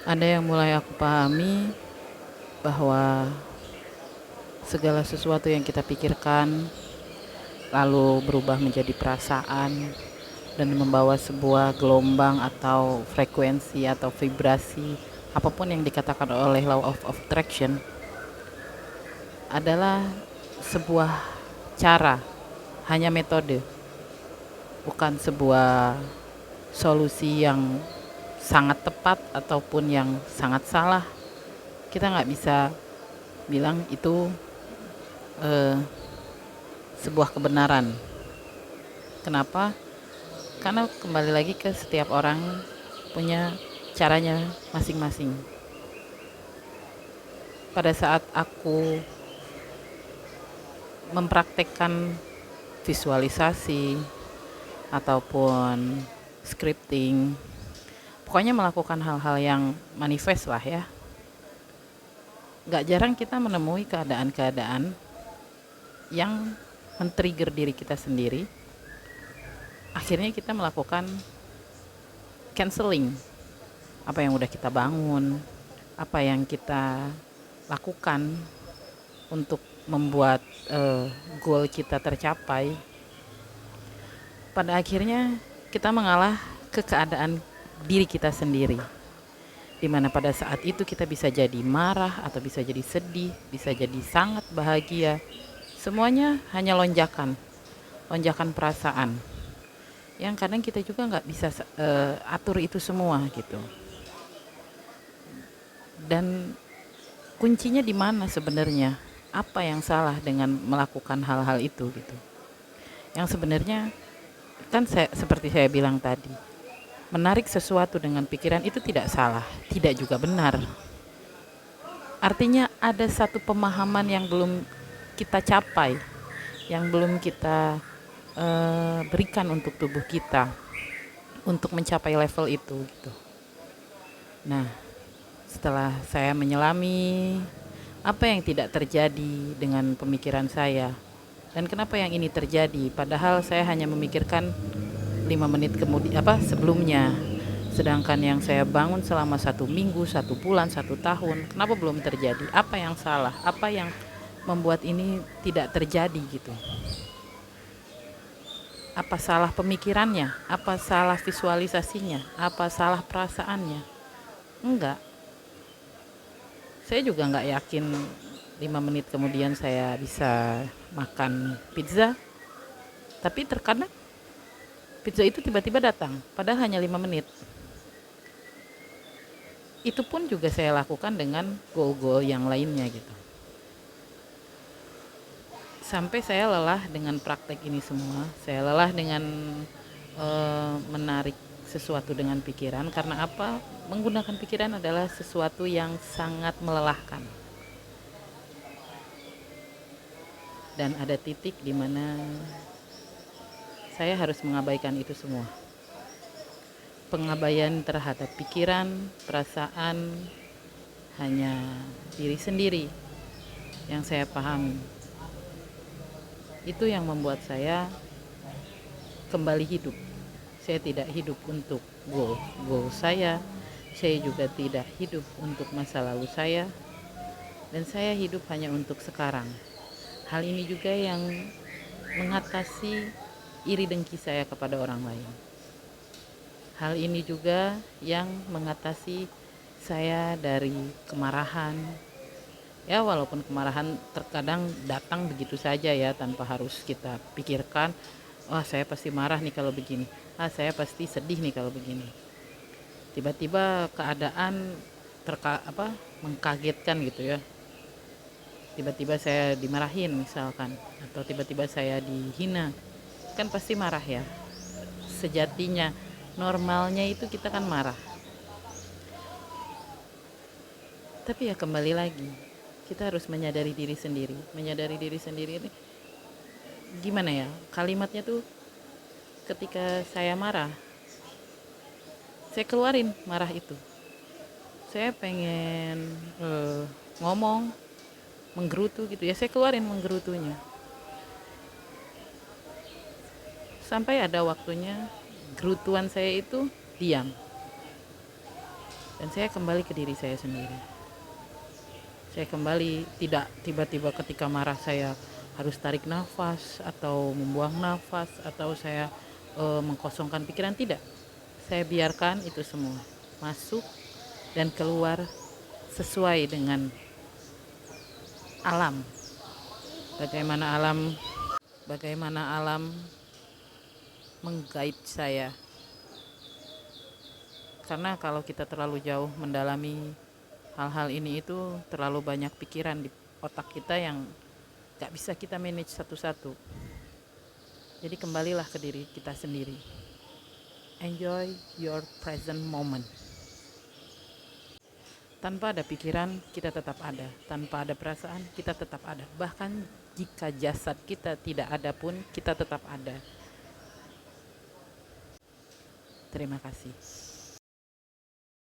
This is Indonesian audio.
Ada yang mulai aku pahami bahwa segala sesuatu yang kita pikirkan lalu berubah menjadi perasaan dan membawa sebuah gelombang atau frekuensi atau vibrasi apapun yang dikatakan oleh law of attraction adalah sebuah cara, hanya metode, bukan sebuah solusi yang sangat tepat ataupun yang sangat salah. Kita nggak bisa bilang itu eh, sebuah kebenaran. Kenapa? Karena kembali lagi ke setiap orang punya caranya masing-masing. Pada saat aku mempraktekkan visualisasi ataupun scripting, pokoknya melakukan hal-hal yang manifest lah ya. Gak jarang kita menemui keadaan-keadaan yang men-trigger diri kita sendiri. Akhirnya kita melakukan canceling apa yang udah kita bangun, apa yang kita lakukan untuk membuat goal kita tercapai. Pada akhirnya kita mengalah ke keadaan diri kita sendiri, dimana pada saat itu kita bisa jadi marah atau bisa jadi sedih, bisa jadi sangat bahagia. Semuanya hanya lonjakan perasaan yang kadang kita juga nggak bisa atur itu semua gitu. Dan kuncinya di mana sebenarnya? Apa yang salah dengan melakukan hal-hal itu gitu? Yang sebenarnya kan seperti saya bilang tadi, menarik sesuatu dengan pikiran itu tidak salah, tidak juga benar. Artinya ada satu pemahaman yang belum kita capai, yang belum kita berikan untuk tubuh kita untuk mencapai level itu gitu. Nah, setelah saya menyelami apa yang tidak terjadi dengan pemikiran saya dan kenapa yang ini terjadi, padahal saya hanya memikirkan 5 menit kemudian sebelumnya, sedangkan yang saya bangun selama 1 minggu, 1 bulan, 1 tahun, kenapa belum terjadi? Apa yang salah? Apa yang membuat ini tidak terjadi gitu? Apa salah pemikirannya? Apa salah visualisasinya? Apa salah perasaannya? Enggak. Saya juga nggak yakin 5 menit kemudian saya bisa makan pizza. Tapi terkadang pizza itu tiba-tiba datang, padahal hanya 5 menit. Itu pun juga saya lakukan dengan goal-goal yang lainnya gitu. Sampai saya lelah dengan praktek ini semua. Saya lelah dengan menarik sesuatu dengan pikiran. Karena apa? Menggunakan pikiran adalah sesuatu yang sangat melelahkan. Dan ada titik di mana saya harus mengabaikan itu semua. Pengabaian terhadap pikiran, perasaan, hanya diri sendiri yang saya pahami. Itu yang membuat saya kembali hidup. Saya tidak hidup untuk goal saya juga tidak hidup untuk masa lalu saya, dan saya hidup hanya untuk sekarang. Hal ini juga yang mengatasi iri dengki saya kepada orang lain. Hal ini juga yang mengatasi saya dari kemarahan. Ya, walaupun kemarahan terkadang datang begitu saja ya, tanpa harus kita pikirkan, wah saya pasti marah nih kalau begini, saya pasti sedih nih kalau begini. Tiba-tiba keadaan mengkagetkan gitu ya. Tiba-tiba saya dimarahin misalkan, atau tiba-tiba saya dihina, kan pasti marah ya. Sejatinya normalnya itu kita kan marah. Tapi ya kembali lagi, kita harus menyadari diri sendiri. Menyadari diri sendiri ini gimana ya? Kalimatnya tuh ketika saya marah, saya keluarin marah itu. Saya pengen ngomong, menggerutu gitu ya, saya keluarin menggerutunya. Sampai ada waktunya gerutuan saya itu diam. dan saya kembali ke diri saya sendiri. Saya kembali, tidak tiba-tiba ketika marah saya harus tarik nafas atau membuang nafas atau saya mengkosongkan pikiran, tidak. Saya biarkan itu semua masuk dan keluar sesuai dengan alam. Bagaimana alam menggait saya. Karena kalau kita terlalu jauh mendalami hal-hal ini, itu terlalu banyak pikiran di otak kita yang gak bisa kita manage satu-satu. Jadi kembalilah ke diri kita sendiri. Enjoy your present moment. Tanpa ada pikiran, kita tetap ada. Tanpa ada perasaan, kita tetap ada. Bahkan jika jasad kita tidak ada pun, kita tetap ada. Terima kasih.